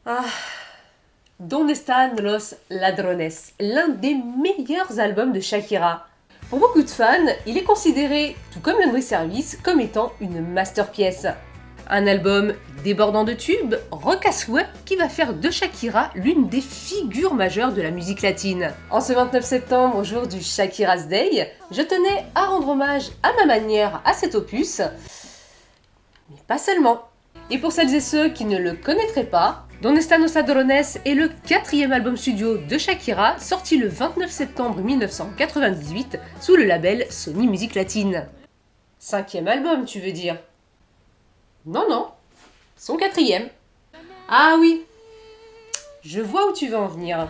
Ah, ¿Dónde están los ladrones? L'un des meilleurs albums de Shakira. Pour beaucoup de fans, il est considéré, tout comme Laundry Service, comme étant une masterpiece. Un album débordant de tubes, rock à souhait, qui va faire de Shakira l'une des figures majeures de la musique latine. En ce 29 septembre, jour du Shakira's Day, je tenais à rendre hommage à ma manière à cet opus, mais pas seulement. Et pour celles et ceux qui ne le connaîtraient pas, Donde están los ladrones est le quatrième album studio de Shakira, sorti le 29 septembre 1998 sous le label Sony Music Latine. Cinquième album, tu veux dire? Non, non, son quatrième. Ah oui, je vois où tu veux en venir.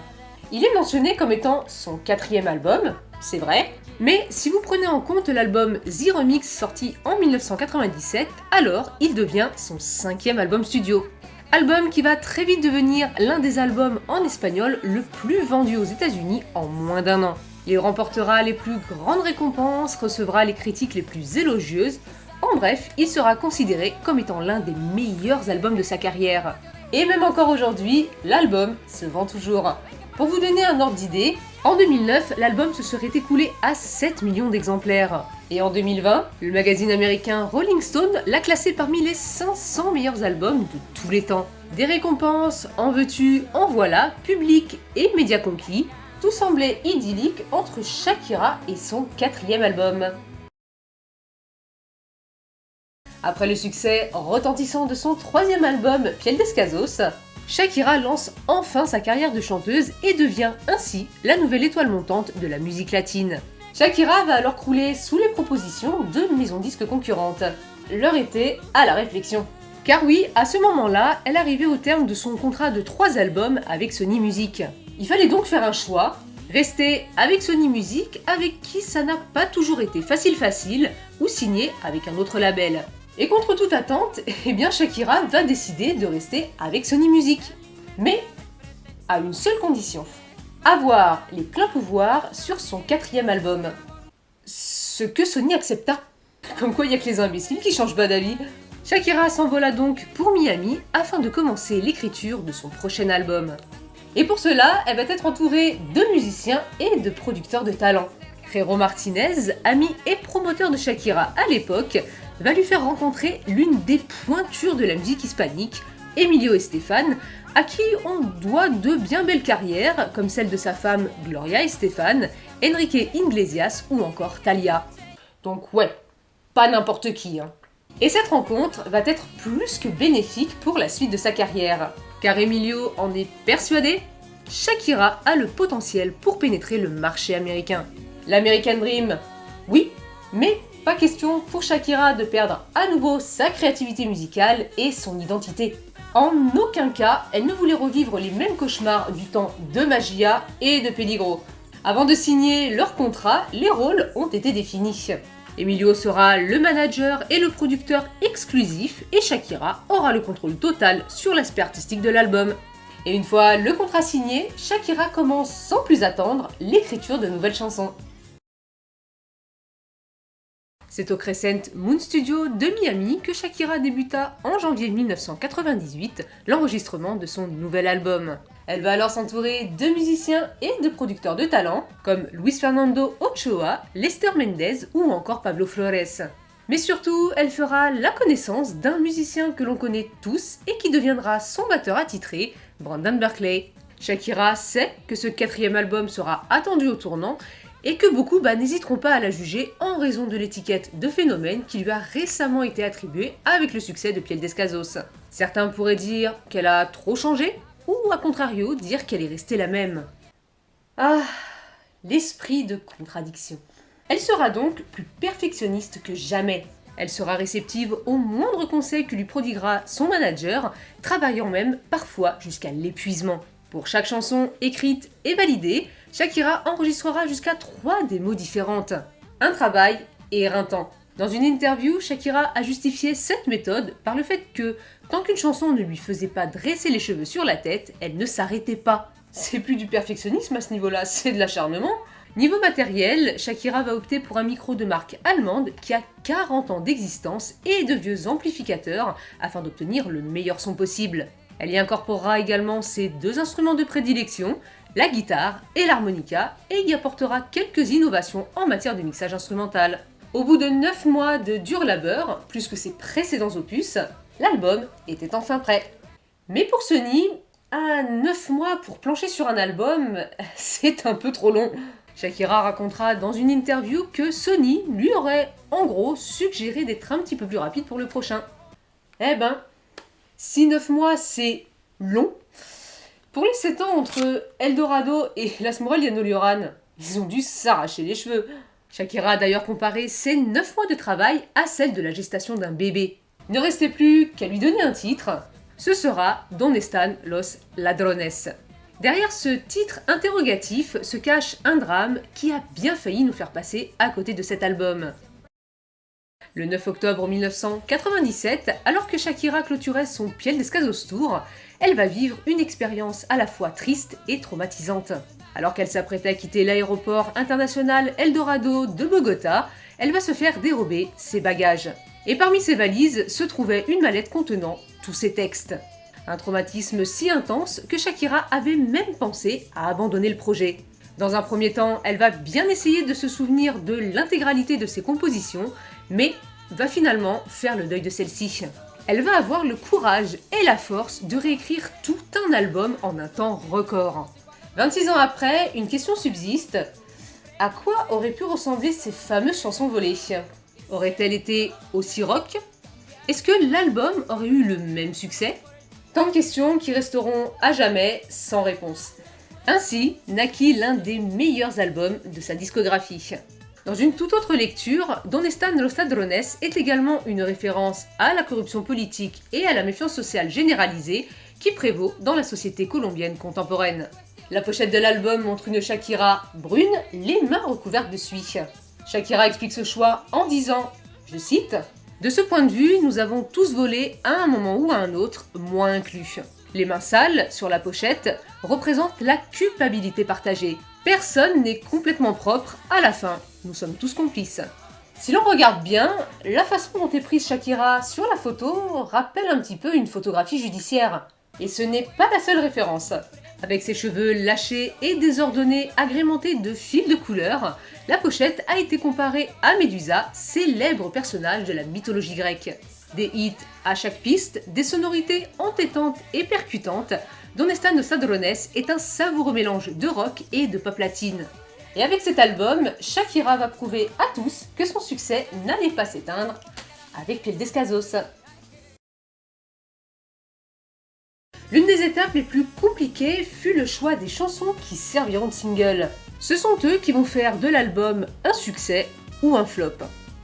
Il est mentionné comme étant son quatrième album, c'est vrai, mais si vous prenez en compte l'album The Remix sorti en 1997, alors il devient son cinquième album studio. Album qui va très vite devenir l'un des albums en espagnol le plus vendu aux États-Unis en moins d'un an. Il remportera les plus grandes récompenses, recevra les critiques les plus élogieuses. En bref, il sera considéré comme étant l'un des meilleurs albums de sa carrière. Et même encore aujourd'hui, l'album se vend toujours. Pour vous donner un ordre d'idée, en 2009, l'album se serait écoulé à 7 millions d'exemplaires. Et en 2020, le magazine américain Rolling Stone l'a classé parmi les 500 meilleurs albums de tous les temps. Des récompenses, en veux-tu, en voilà, public et médias conquis, tout semblait idyllique entre Shakira et son quatrième album. Après le succès retentissant de son troisième album, Piel Descalzos, Shakira lance enfin sa carrière de chanteuse et devient ainsi la nouvelle étoile montante de la musique latine. Shakira va alors crouler sous les propositions de maisons disques concurrentes. L'heure était à la réflexion. Car oui, à ce moment-là, elle arrivait au terme de son contrat de 3 albums avec Sony Music. Il fallait donc faire un choix, rester avec Sony Music, avec qui ça n'a pas toujours été facile, ou signer avec un autre label. Et contre toute attente, eh bien Shakira va décider de rester avec Sony Music. Mais à une seule condition, avoir les pleins pouvoirs sur son quatrième album. Ce que Sony accepta. Comme quoi il n'y a que les imbéciles qui changent pas d'avis. Shakira s'envola donc pour Miami afin de commencer l'écriture de son prochain album. Et pour cela, elle va être entourée de musiciens et de producteurs de talent. Jero Martinez, ami et promoteur de Shakira à l'époque, va lui faire rencontrer l'une des pointures de la musique hispanique, Emilio Estefan, à qui on doit de bien belles carrières, comme celle de sa femme Gloria Estefan, Enrique Iglesias ou encore Thalia. Donc ouais, pas n'importe qui, hein. Et cette rencontre va être plus que bénéfique pour la suite de sa carrière, car Emilio en est persuadé, Shakira a le potentiel pour pénétrer le marché américain. L'American Dream, oui, mais pas question pour Shakira de perdre à nouveau sa créativité musicale et son identité. En aucun cas, elle ne voulait revivre les mêmes cauchemars du temps de Magia et de Peligro. Avant de signer leur contrat, les rôles ont été définis. Emilio sera le manager et le producteur exclusif et Shakira aura le contrôle total sur l'aspect artistique de l'album. Et une fois le contrat signé, Shakira commence sans plus attendre l'écriture de nouvelles chansons. C'est au Crescent Moon Studio de Miami que Shakira débuta en janvier 1998 l'enregistrement de son nouvel album. Elle va alors s'entourer de musiciens et de producteurs de talent comme Luis Fernando Ochoa, Lester Mendez ou encore Pablo Flores. Mais surtout, elle fera la connaissance d'un musicien que l'on connaît tous et qui deviendra son batteur attitré, Brandon Berkeley. Shakira sait que ce quatrième album sera attendu au tournant et que beaucoup n'hésiteront pas à la juger en raison de l'étiquette de phénomène qui lui a récemment été attribuée avec le succès de Piel Descalzos. Certains pourraient dire qu'elle a trop changé, ou à contrario dire qu'elle est restée la même. Ah, l'esprit de contradiction. Elle sera donc plus perfectionniste que jamais. Elle sera réceptive aux moindres conseils que lui prodiguera son manager, travaillant même parfois jusqu'à l'épuisement. Pour chaque chanson écrite et validée, Shakira enregistrera jusqu'à 3 démos différentes. Un travail éreintant. Dans une interview, Shakira a justifié cette méthode par le fait que, tant qu'une chanson ne lui faisait pas dresser les cheveux sur la tête, elle ne s'arrêtait pas. C'est plus du perfectionnisme à ce niveau-là, c'est de l'acharnement. Niveau matériel, Shakira va opter pour un micro de marque allemande qui a 40 ans d'existence et de vieux amplificateurs afin d'obtenir le meilleur son possible. Elle y incorporera également ses deux instruments de prédilection, la guitare et l'harmonica, et y apportera quelques innovations en matière de mixage instrumental. Au bout de 9 mois de dur labeur, plus que ses précédents opus, l'album était enfin prêt. Mais pour Sony, 9 mois pour plancher sur un album, c'est un peu trop long. Shakira racontera dans une interview que Sony lui aurait en gros suggéré d'être un petit peu plus rapide pour le prochain. Eh ben, si 9 mois c'est long, pour les 7 ans entre Eldorado et Las Murallas de Lioran, ils ont dû s'arracher les cheveux. Shakira a d'ailleurs comparé ces 9 mois de travail à celle de la gestation d'un bébé. Il ne restait plus qu'à lui donner un titre, ce sera Donde están los ladrones. Derrière ce titre interrogatif se cache un drame qui a bien failli nous faire passer à côté de cet album. Le 9 octobre 1997, alors que Shakira clôturait son Piel Descalzos Tour, elle va vivre une expérience à la fois triste et traumatisante. Alors qu'elle s'apprêtait à quitter l'aéroport international Eldorado de Bogota, elle va se faire dérober ses bagages. Et parmi ses valises se trouvait une mallette contenant tous ses textes. Un traumatisme si intense que Shakira avait même pensé à abandonner le projet. Dans un premier temps, elle va bien essayer de se souvenir de l'intégralité de ses compositions, mais va finalement faire le deuil de celle-ci. Elle va avoir le courage et la force de réécrire tout un album en un temps record. 26 ans après, une question subsiste. À quoi auraient pu ressembler ces fameuses chansons volées ? Aurait-elle été aussi rock ? Est-ce que l'album aurait eu le même succès ? Tant de questions qui resteront à jamais sans réponse. Ainsi naquit l'un des meilleurs albums de sa discographie. Dans une toute autre lecture, Donde están los ladrones est également une référence à la corruption politique et à la méfiance sociale généralisée qui prévaut dans la société colombienne contemporaine. La pochette de l'album montre une Shakira brune, les mains recouvertes de suie. Shakira explique ce choix en disant, je cite, « De ce point de vue, nous avons tous volé à un moment ou à un autre, moi inclus. Les mains sales, sur la pochette, représentent la culpabilité partagée. Personne n'est complètement propre à la fin, nous sommes tous complices. » Si l'on regarde bien, la façon dont est prise Shakira sur la photo rappelle un petit peu une photographie judiciaire. Et ce n'est pas la seule référence. Avec ses cheveux lâchés et désordonnés agrémentés de fils de couleur, la pochette a été comparée à Médusa, célèbre personnage de la mythologie grecque. Des hits à chaque piste, des sonorités entêtantes et percutantes, Donde están los ladrones est un savoureux mélange de rock et de pop latine. Et avec cet album, Shakira va prouver à tous que son succès n'allait pas s'éteindre avec Piel Descalzos. L'une des étapes les plus compliquées fut le choix des chansons qui serviront de single. Ce sont eux qui vont faire de l'album un succès ou un flop.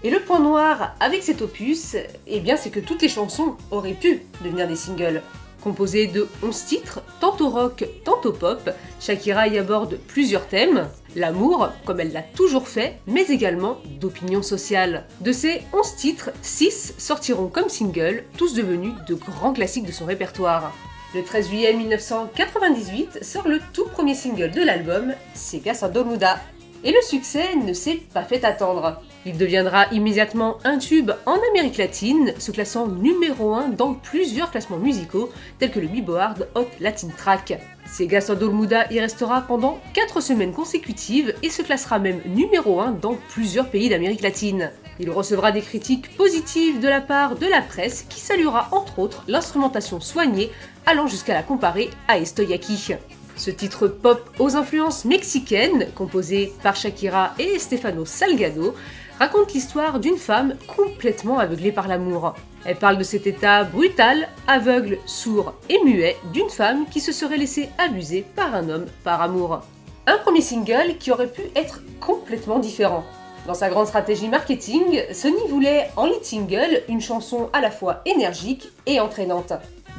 Et le point noir avec cet opus, eh bien c'est que toutes les chansons auraient pu devenir des singles. Composé de 11 titres, tantôt rock, tantôt pop, Shakira y aborde plusieurs thèmes, l'amour, comme elle l'a toujours fait, mais également d'opinion sociale. De ces 11 titres, 6 sortiront comme singles, tous devenus de grands classiques de son répertoire. Le 13 juillet 1998 sort le tout premier single de l'album, Ciegas a Dormuda. Et le succès ne s'est pas fait attendre. Il deviendra immédiatement un tube en Amérique latine, se classant numéro 1 dans plusieurs classements musicaux tels que le Billboard Hot Latin Track. Ciegas a Dormuda y restera pendant 4 semaines consécutives et se classera même numéro 1 dans plusieurs pays d'Amérique latine. Il recevra des critiques positives de la part de la presse qui saluera entre autres l'instrumentation soignée allant jusqu'à la comparer à Estoy Aquí. Ce titre pop aux influences mexicaines, composé par Shakira et Stefano Salgado, raconte l'histoire d'une femme complètement aveuglée par l'amour. Elle parle de cet état brutal, aveugle, sourd et muet d'une femme qui se serait laissée abuser par un homme par amour. Un premier single qui aurait pu être complètement différent. Dans sa grande stratégie marketing, Sony voulait en lead single une chanson à la fois énergique et entraînante.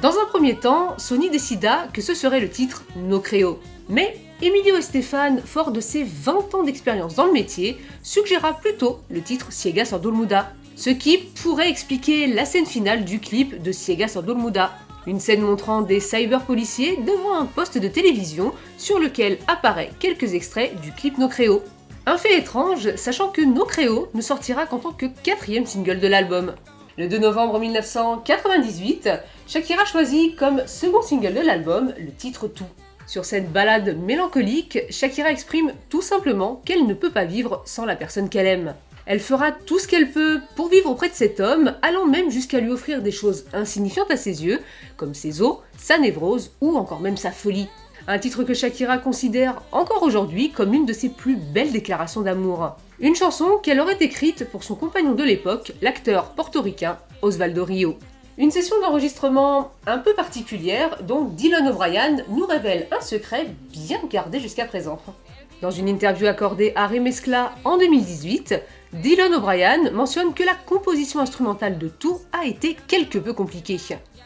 Dans un premier temps, Sony décida que ce serait le titre No Creo. Mais Emilio Estefan, fort de ses 20 ans d'expérience dans le métier, suggéra plutôt le titre Ciegas a Dormuda, ce qui pourrait expliquer la scène finale du clip de Ciegas a Dormuda. Une scène montrant des cyber-policiers devant un poste de télévision sur lequel apparaît quelques extraits du clip No Creo. Un fait étrange, sachant que No Creo ne sortira qu'en tant que 4e single de l'album. Le 2 novembre 1998, Shakira choisit comme second single de l'album le titre Tout. Sur cette ballade mélancolique, Shakira exprime tout simplement qu'elle ne peut pas vivre sans la personne qu'elle aime. Elle fera tout ce qu'elle peut pour vivre auprès de cet homme, allant même jusqu'à lui offrir des choses insignifiantes à ses yeux, comme ses os, sa névrose ou encore même sa folie. Un titre que Shakira considère encore aujourd'hui comme l'une de ses plus belles déclarations d'amour. Une chanson qu'elle aurait écrite pour son compagnon de l'époque, l'acteur portoricain Osvaldo Rio. Une session d'enregistrement un peu particulière dont Dylan O'Brien nous révèle un secret bien gardé jusqu'à présent. Dans une interview accordée à Remezcla en 2018, Dylan O'Brien mentionne que la composition instrumentale de Tout a été quelque peu compliquée.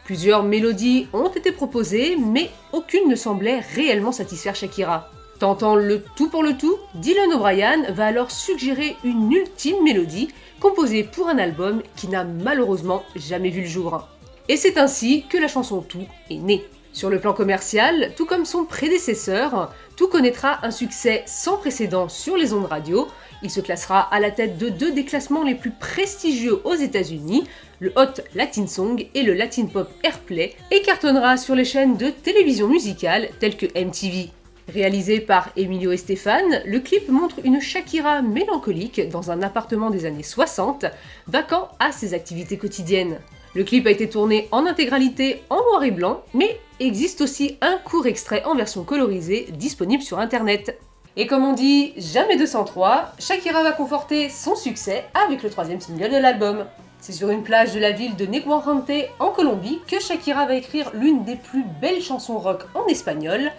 Plusieurs mélodies ont été proposées, mais aucune ne semblait réellement satisfaire Shakira. Tentant le tout pour le tout, Dylan O'Brien va alors suggérer une ultime mélodie composée pour un album qui n'a malheureusement jamais vu le jour. Et c'est ainsi que la chanson Tout est née. Sur le plan commercial, tout comme son prédécesseur, Tout connaîtra un succès sans précédent sur les ondes radio. Il se classera à la tête de 2 des classements les plus prestigieux aux États-Unis, le Hot Latin Song et le Latin Pop Airplay, et cartonnera sur les chaînes de télévision musicale telles que MTV. Réalisé par Emilio Estefan, le clip montre une Shakira mélancolique dans un appartement des années 60, vacant à ses activités quotidiennes. Le clip a été tourné en intégralité en noir et blanc, mais existe aussi un court extrait en version colorisée disponible sur internet. Et comme on dit, jamais 203, Shakira va conforter son succès avec le 3e single de l'album. C'est sur une plage de la ville de Negrorrente en Colombie que Shakira va écrire l'une des plus belles chansons rock en espagnol,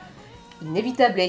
Inévitable.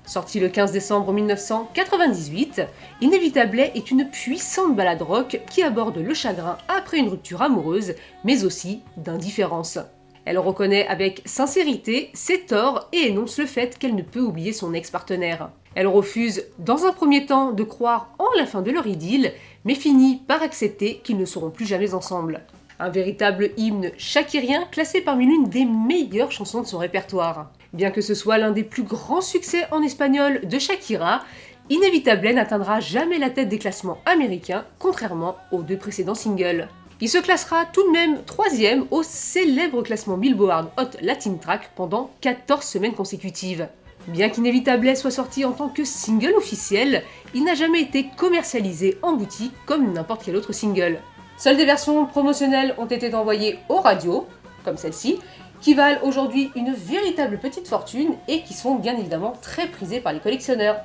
Sorti le 15 décembre 1998, Inévitable est une puissante ballade rock qui aborde le chagrin après une rupture amoureuse, mais aussi d'indifférence. Elle reconnaît avec sincérité ses torts et énonce le fait qu'elle ne peut oublier son ex-partenaire. Elle refuse, dans un premier temps, de croire en la fin de leur idylle, mais finit par accepter qu'ils ne seront plus jamais ensemble. Un véritable hymne shakirien classé parmi l'une des meilleures chansons de son répertoire. Bien que ce soit l'un des plus grands succès en espagnol de Shakira, Inévitable n'atteindra jamais la tête des classements américains, contrairement aux 2 précédents singles. Il se classera tout de même 3e au célèbre classement Billboard Hot Latin Track pendant 14 semaines consécutives. Bien qu'Inévitable soit sorti en tant que single officiel, il n'a jamais été commercialisé en boutique comme n'importe quel autre single. Seules des versions promotionnelles ont été envoyées aux radios, comme celle-ci, qui valent aujourd'hui une véritable petite fortune et qui sont bien évidemment très prisées par les collectionneurs.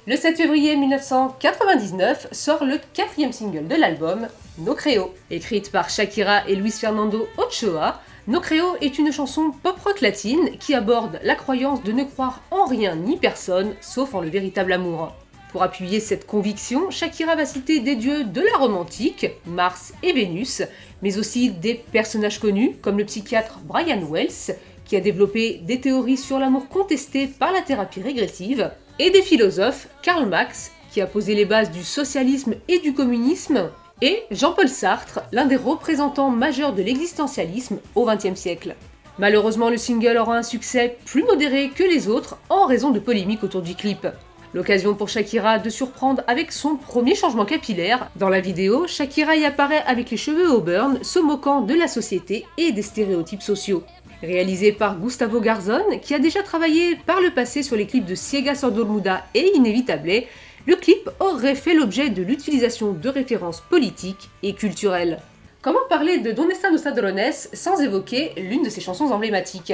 Le 7 février 1999 sort le 4e single de l'album, No Creo. Écrite par Shakira et Luis Fernando Ochoa, No Creo est une chanson pop-rock latine qui aborde la croyance de ne croire en rien ni personne, sauf en le véritable amour. Pour appuyer cette conviction, Shakira va citer des dieux de la Rome antique, Mars et Vénus, mais aussi des personnages connus comme le psychiatre Brian Wells, qui a développé des théories sur l'amour contesté par la thérapie régressive, et des philosophes, Karl Marx, qui a posé les bases du socialisme et du communisme, et Jean-Paul Sartre, l'un des représentants majeurs de l'existentialisme au XXe siècle. Malheureusement, le single aura un succès plus modéré que les autres en raison de polémiques autour du clip. L'occasion pour Shakira de surprendre avec son premier changement capillaire. Dans la vidéo, Shakira y apparaît avec les cheveux auburn, se moquant de la société et des stéréotypes sociaux. Réalisé par Gustavo Garzón, qui a déjà travaillé par le passé sur les clips de Ciega Sordomuda et Inévitable, le clip aurait fait l'objet de l'utilisation de références politiques et culturelles. Comment parler de Donde están los ladrones sans évoquer l'une de ses chansons emblématiques ?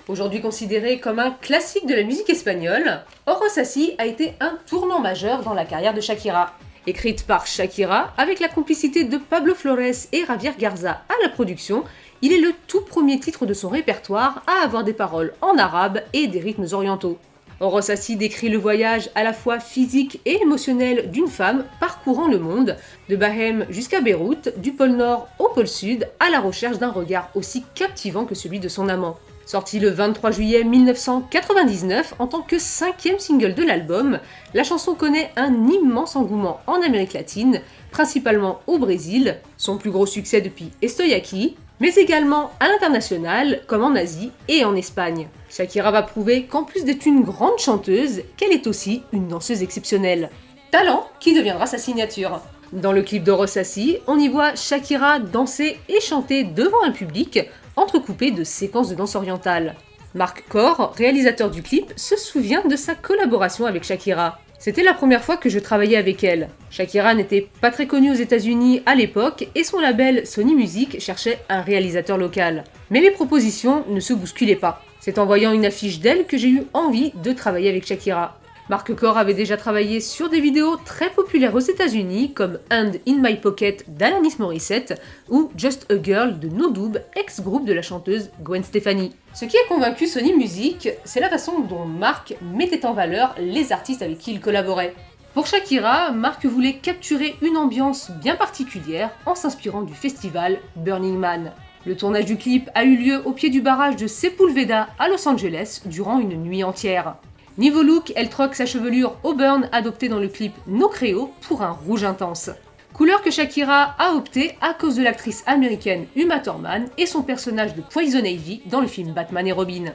Aujourd'hui considéré comme un classique de la musique espagnole, Ojos Así a été un tournant majeur dans la carrière de Shakira. Écrite par Shakira, avec la complicité de Pablo Flores et Javier Garza à la production, il est le tout premier titre de son répertoire à avoir des paroles en arabe et des rythmes orientaux. Ojos Así décrit le voyage à la fois physique et émotionnel d'une femme parcourant le monde, de Bahreïn jusqu'à Beyrouth, du pôle Nord au pôle Sud, à la recherche d'un regard aussi captivant que celui de son amant. Sorti le 23 juillet 1999 en tant que 5e single de l'album, la chanson connaît un immense engouement en Amérique latine, principalement au Brésil, son plus gros succès depuis Estoy Aquí, mais également à l'international, comme en Asie et en Espagne. Shakira va prouver qu'en plus d'être une grande chanteuse, qu'elle est aussi une danseuse exceptionnelle. Talent qui deviendra sa signature. Dans le clip d'Orosasi, on y voit Shakira danser et chanter devant un public, entrecoupé de séquences de danse orientale. Marc Kor, réalisateur du clip, se souvient de sa collaboration avec Shakira. C'était la première fois que je travaillais avec elle. Shakira n'était pas très connue aux États-Unis à l'époque et son label Sony Music cherchait un réalisateur local. Mais les propositions ne se bousculaient pas. C'est en voyant une affiche d'elle que j'ai eu envie de travailler avec Shakira. Marc Kor avait déjà travaillé sur des vidéos très populaires aux États-Unis comme Hand in My Pocket d'Alanis Morissette ou Just a Girl de No Doubt, ex-groupe de la chanteuse Gwen Stefani. Ce qui a convaincu Sony Music, c'est la façon dont Marc mettait en valeur les artistes avec qui il collaborait. Pour Shakira, Marc voulait capturer une ambiance bien particulière en s'inspirant du festival Burning Man. Le tournage du clip a eu lieu au pied du barrage de Sepulveda à Los Angeles durant une nuit entière. Niveau look, elle troque sa chevelure auburn adoptée dans le clip No Creo pour un rouge intense. Couleur que Shakira a opté à cause de l'actrice américaine Uma Thurman et son personnage de Poison Ivy dans le film Batman et Robin.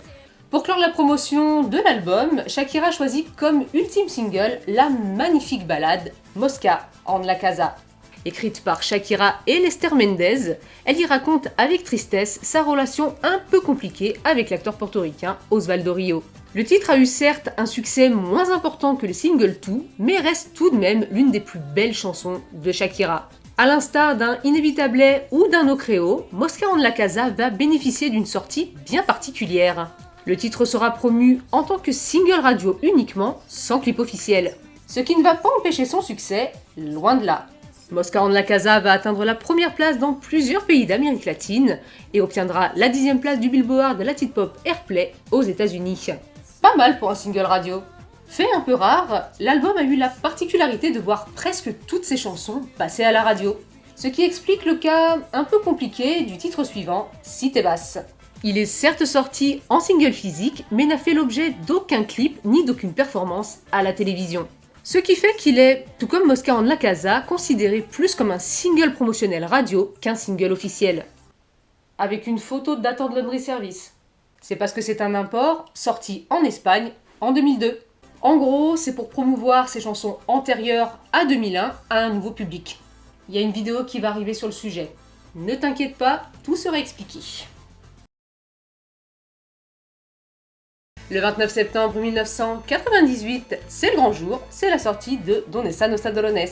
Pour clore la promotion de l'album, Shakira choisit comme ultime single la magnifique ballade Mosca en la Casa. Écrite par Shakira et Lester Mendez, elle y raconte avec tristesse sa relation un peu compliquée avec l'acteur portoricain Osvaldo Rio. Le titre a eu certes un succès moins important que le single 2, mais reste tout de même l'une des plus belles chansons de Shakira. A l'instar d'un Inévitable ou d'un No Creo, Mosca en la Casa va bénéficier d'une sortie bien particulière. Le titre sera promu en tant que single radio uniquement, sans clip officiel. Ce qui ne va pas empêcher son succès, loin de là. Mosca en la Casa va atteindre la première place dans plusieurs pays d'Amérique latine et obtiendra la 10e place du Billboard Latin Pop Airplay aux États-Unis. Pas mal pour un single radio. Fait un peu rare, l'album a eu la particularité de voir presque toutes ses chansons passer à la radio. Ce qui explique le cas un peu compliqué du titre suivant, Si t'es basse. Il est certes sorti en single physique, mais n'a fait l'objet d'aucun clip ni d'aucune performance à la télévision. Ce qui fait qu'il est, tout comme Mosca en la Casa, considéré plus comme un single promotionnel radio qu'un single officiel. Avec une photo datant de Laundry Service. C'est parce que c'est un import sorti en Espagne en 2002. En gros, c'est pour promouvoir ses chansons antérieures à 2001 à un nouveau public. Il y a une vidéo qui va arriver sur le sujet. Ne t'inquiète pas, tout sera expliqué. Le 29 septembre 1998, c'est le grand jour, c'est la sortie de Donde están los ladrones.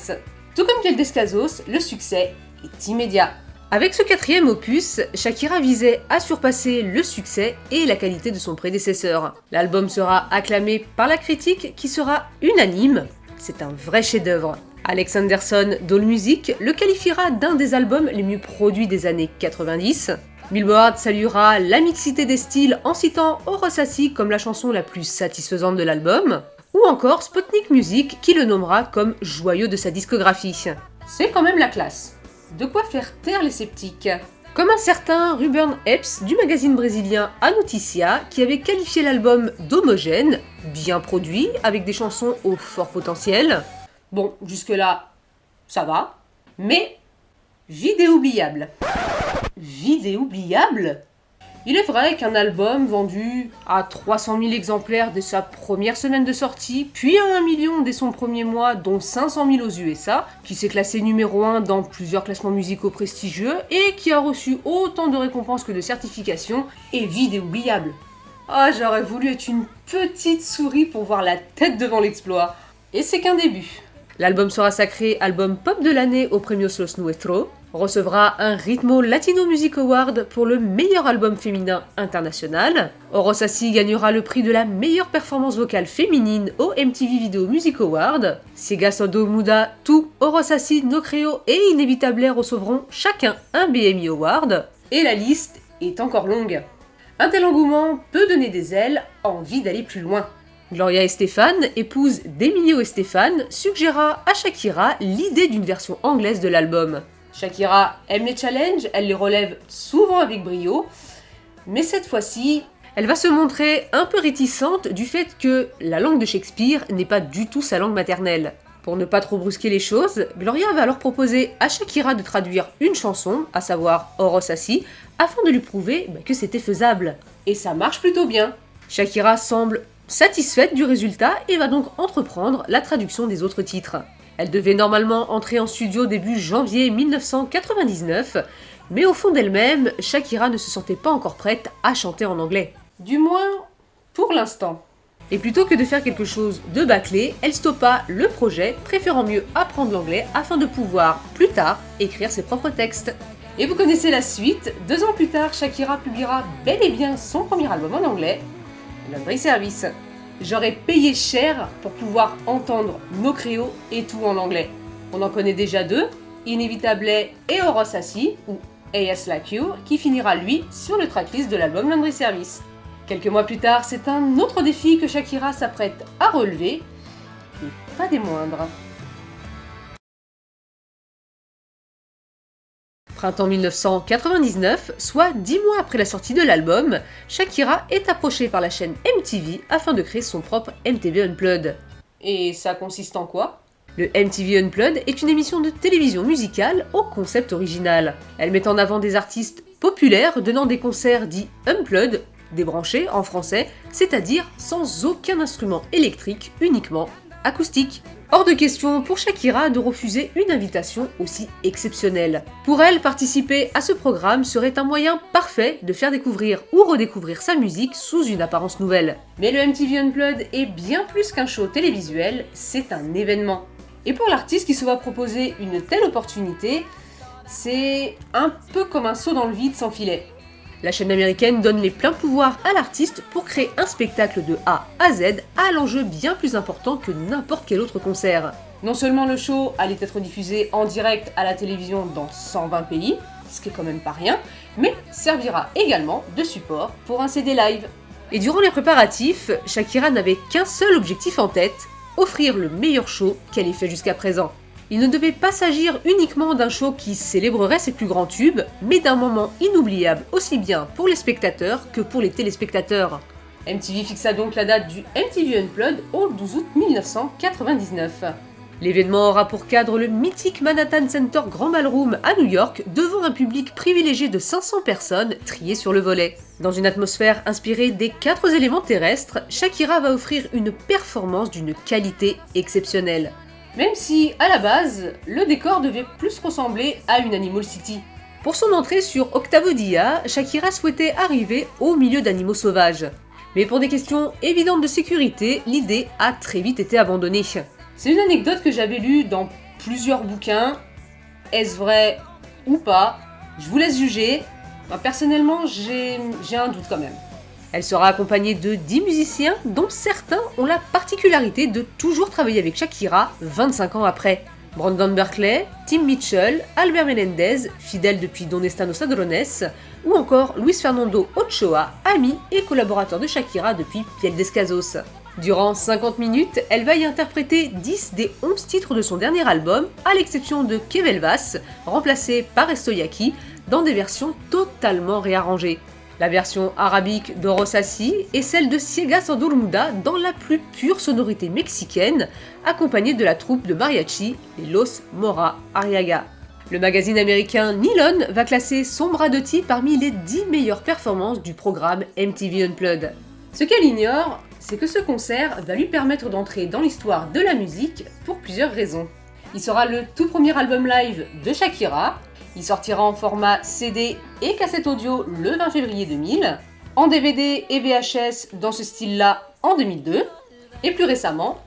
Tout comme Piel Descalzos, le succès est immédiat. Avec ce 4e opus, Shakira visait à surpasser le succès et la qualité de son prédécesseur. L'album sera acclamé par la critique qui sera unanime, c'est un vrai chef-d'œuvre. Alex Henderson d'AllMusic le qualifiera d'un des albums les mieux produits des années 90. Billboard saluera la mixité des styles en citant Orosasi comme la chanson la plus satisfaisante de l'album, ou encore Sputnik Music qui le nommera comme joyau de sa discographie. C'est quand même la classe. De quoi faire taire les sceptiques. Comme un certain Ruben Epps du magazine brésilien A Notícia qui avait qualifié l'album d'homogène, bien produit, avec des chansons au fort potentiel. Bon, jusque-là, ça va. Mais, vidéo oubliable. Vidéo oubliable ? Il est vrai qu'un album vendu à 300 000 exemplaires dès sa première semaine de sortie, puis à 1 million dès son premier mois, dont 500 000 aux USA, qui s'est classé numéro 1 dans plusieurs classements musicaux prestigieux et qui a reçu autant de récompenses que de certifications, est vidéo oubliable. Ah, j'aurais voulu être une petite souris pour voir la tête devant l'exploit. Et c'est qu'un début. L'album sera sacré album pop de l'année au Premios Los Nuestros, recevra un Ritmo Latino Music Award pour le meilleur album féminin international. Orosasi gagnera le prix de la meilleure performance vocale féminine au MTV Video Music Award. Siga Sodo Muda, Tu, Orosasi, No Creo et Inévitable recevront chacun un BMI Award. Et la liste est encore longue. Un tel engouement peut donner des ailes, envie d'aller plus loin. Gloria Estefan, épouse d'Emilio Estefan, suggéra à Shakira l'idée d'une version anglaise de l'album. Shakira aime les challenges, elle les relève souvent avec brio, mais cette fois-ci, elle va se montrer un peu réticente du fait que la langue de Shakespeare n'est pas du tout sa langue maternelle. Pour ne pas trop brusquer les choses, Gloria va alors proposer à Shakira de traduire une chanson, à savoir Orosasi, afin de lui prouver que c'était faisable. Et ça marche plutôt bien. Shakira semble satisfaite du résultat et va donc entreprendre la traduction des autres titres. Elle devait normalement entrer en studio début janvier 1999, mais au fond d'elle-même, Shakira ne se sentait pas encore prête à chanter en anglais. Du moins, pour l'instant. Et plutôt que de faire quelque chose de bâclé, elle stoppa le projet, préférant mieux apprendre l'anglais afin de pouvoir, plus tard, écrire ses propres textes. Et vous connaissez la suite, 2 ans plus tard, Shakira publiera bel et bien son premier album en anglais, Laundry Service. J'aurais payé cher pour pouvoir entendre No Creo et tout en anglais. On en connaît déjà 2, Inévitable et Orosasi, ou AS Like You, qui finira lui sur le tracklist de l'album Laundry Service. Quelques mois plus tard, c'est un autre défi que Shakira s'apprête à relever, et pas des moindres. Printemps 1999, soit 10 mois après la sortie de l'album, Shakira est approchée par la chaîne MTV afin de créer son propre MTV Unplugged. Et ça consiste en quoi ? Le MTV Unplugged est une émission de télévision musicale au concept original. Elle met en avant des artistes populaires donnant des concerts dits Unplugged, débranchés en français, c'est-à-dire sans aucun instrument électrique, uniquement acoustique. Hors de question pour Shakira de refuser une invitation aussi exceptionnelle. Pour elle, participer à ce programme serait un moyen parfait de faire découvrir ou redécouvrir sa musique sous une apparence nouvelle. Mais le MTV Unplugged est bien plus qu'un show télévisuel, c'est un événement. Et pour l'artiste qui se voit proposer une telle opportunité, c'est un peu comme un saut dans le vide sans filet. La chaîne américaine donne les pleins pouvoirs à l'artiste pour créer un spectacle de A à Z à l'enjeu bien plus important que n'importe quel autre concert. Non seulement le show allait être diffusé en direct à la télévision dans 120 pays, ce qui est quand même pas rien, mais servira également de support pour un CD live. Et durant les préparatifs, Shakira n'avait qu'un seul objectif en tête, offrir le meilleur show qu'elle ait fait jusqu'à présent. Il ne devait pas s'agir uniquement d'un show qui célébrerait ses plus grands tubes, mais d'un moment inoubliable aussi bien pour les spectateurs que pour les téléspectateurs. MTV fixa donc la date du MTV Unplugged au 12 août 1999. L'événement aura pour cadre le mythique Manhattan Center Grand Ballroom à New York, devant un public privilégié de 500 personnes triées sur le volet. Dans une atmosphère inspirée des 4 éléments terrestres, Shakira va offrir une performance d'une qualité exceptionnelle. Même si, à la base, le décor devait plus ressembler à une Animal City. Pour son entrée sur Octavo Dia, Shakira souhaitait arriver au milieu d'animaux sauvages. Mais pour des questions évidentes de sécurité, l'idée a très vite été abandonnée. C'est une anecdote que j'avais lue dans plusieurs bouquins. Est-ce vrai ou pas? Je vous laisse juger. Moi, personnellement, j'ai un doute quand même. Elle sera accompagnée de 10 musiciens dont certains ont la particularité de toujours travailler avec Shakira 25 ans après. Brandon Berkeley, Tim Mitchell, Albert Melendez, fidèle depuis Donde Están los Ladrones, ou encore Luis Fernando Ochoa, ami et collaborateur de Shakira depuis Piel Descalzos. Durant 50 minutes, elle va y interpréter 10 des 11 titres de son dernier album, à l'exception de Que Velvas, remplacé par Estoyaki, dans des versions totalement réarrangées. La version arabique d'Orosasi est celle de Ciegas en Dormuda dans la plus pure sonorité mexicaine, accompagnée de la troupe de mariachi, les Los Mora Arriaga. Le magazine américain Nylon va classer Sombra de Ti parmi les 10 meilleures performances du programme MTV Unplugged. Ce qu'elle ignore, c'est que ce concert va lui permettre d'entrer dans l'histoire de la musique pour plusieurs raisons. Il sera le tout premier album live de Shakira. Il sortira en format CD et cassette audio le 20 février 2000, en DVD et VHS dans ce style-là en 2002, et plus récemment,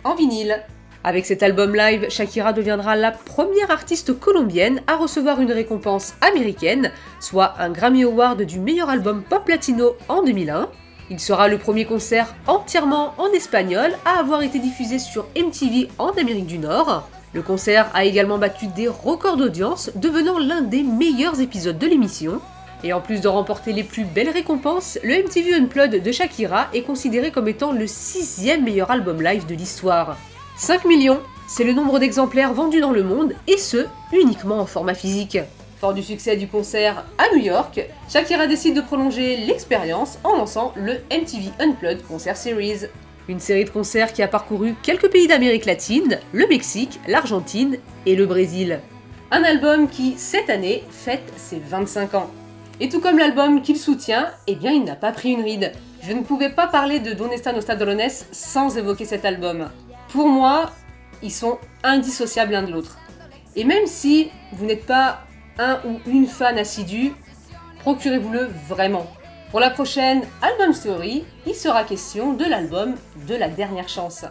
en vinyle. Avec cet album live, Shakira deviendra la première artiste colombienne à recevoir une récompense américaine, soit un Grammy Award du meilleur album pop latino en 2001. Il sera le premier concert entièrement en espagnol à avoir été diffusé sur MTV en Amérique du Nord. Le concert a également battu des records d'audience, devenant l'un des meilleurs épisodes de l'émission. Et en plus de remporter les plus belles récompenses, le MTV Unplugged de Shakira est considéré comme étant le 6e meilleur album live de l'histoire. 5 millions, c'est le nombre d'exemplaires vendus dans le monde, et ce, uniquement en format physique. Fort du succès du concert à New York, Shakira décide de prolonger l'expérience en lançant le MTV Unplugged Concert Series. Une série de concerts qui a parcouru quelques pays d'Amérique latine, le Mexique, l'Argentine et le Brésil. Un album qui, cette année, fête ses 25 ans. Et tout comme l'album qu'il soutient, eh bien il n'a pas pris une ride. Je ne pouvais pas parler de Donde Están los Ladrones sans évoquer cet album. Pour moi, ils sont indissociables l'un de l'autre. Et même si vous n'êtes pas un ou une fan assidue, procurez-vous-le vraiment. Pour la prochaine Album Story, il sera question de l'album de la dernière chance.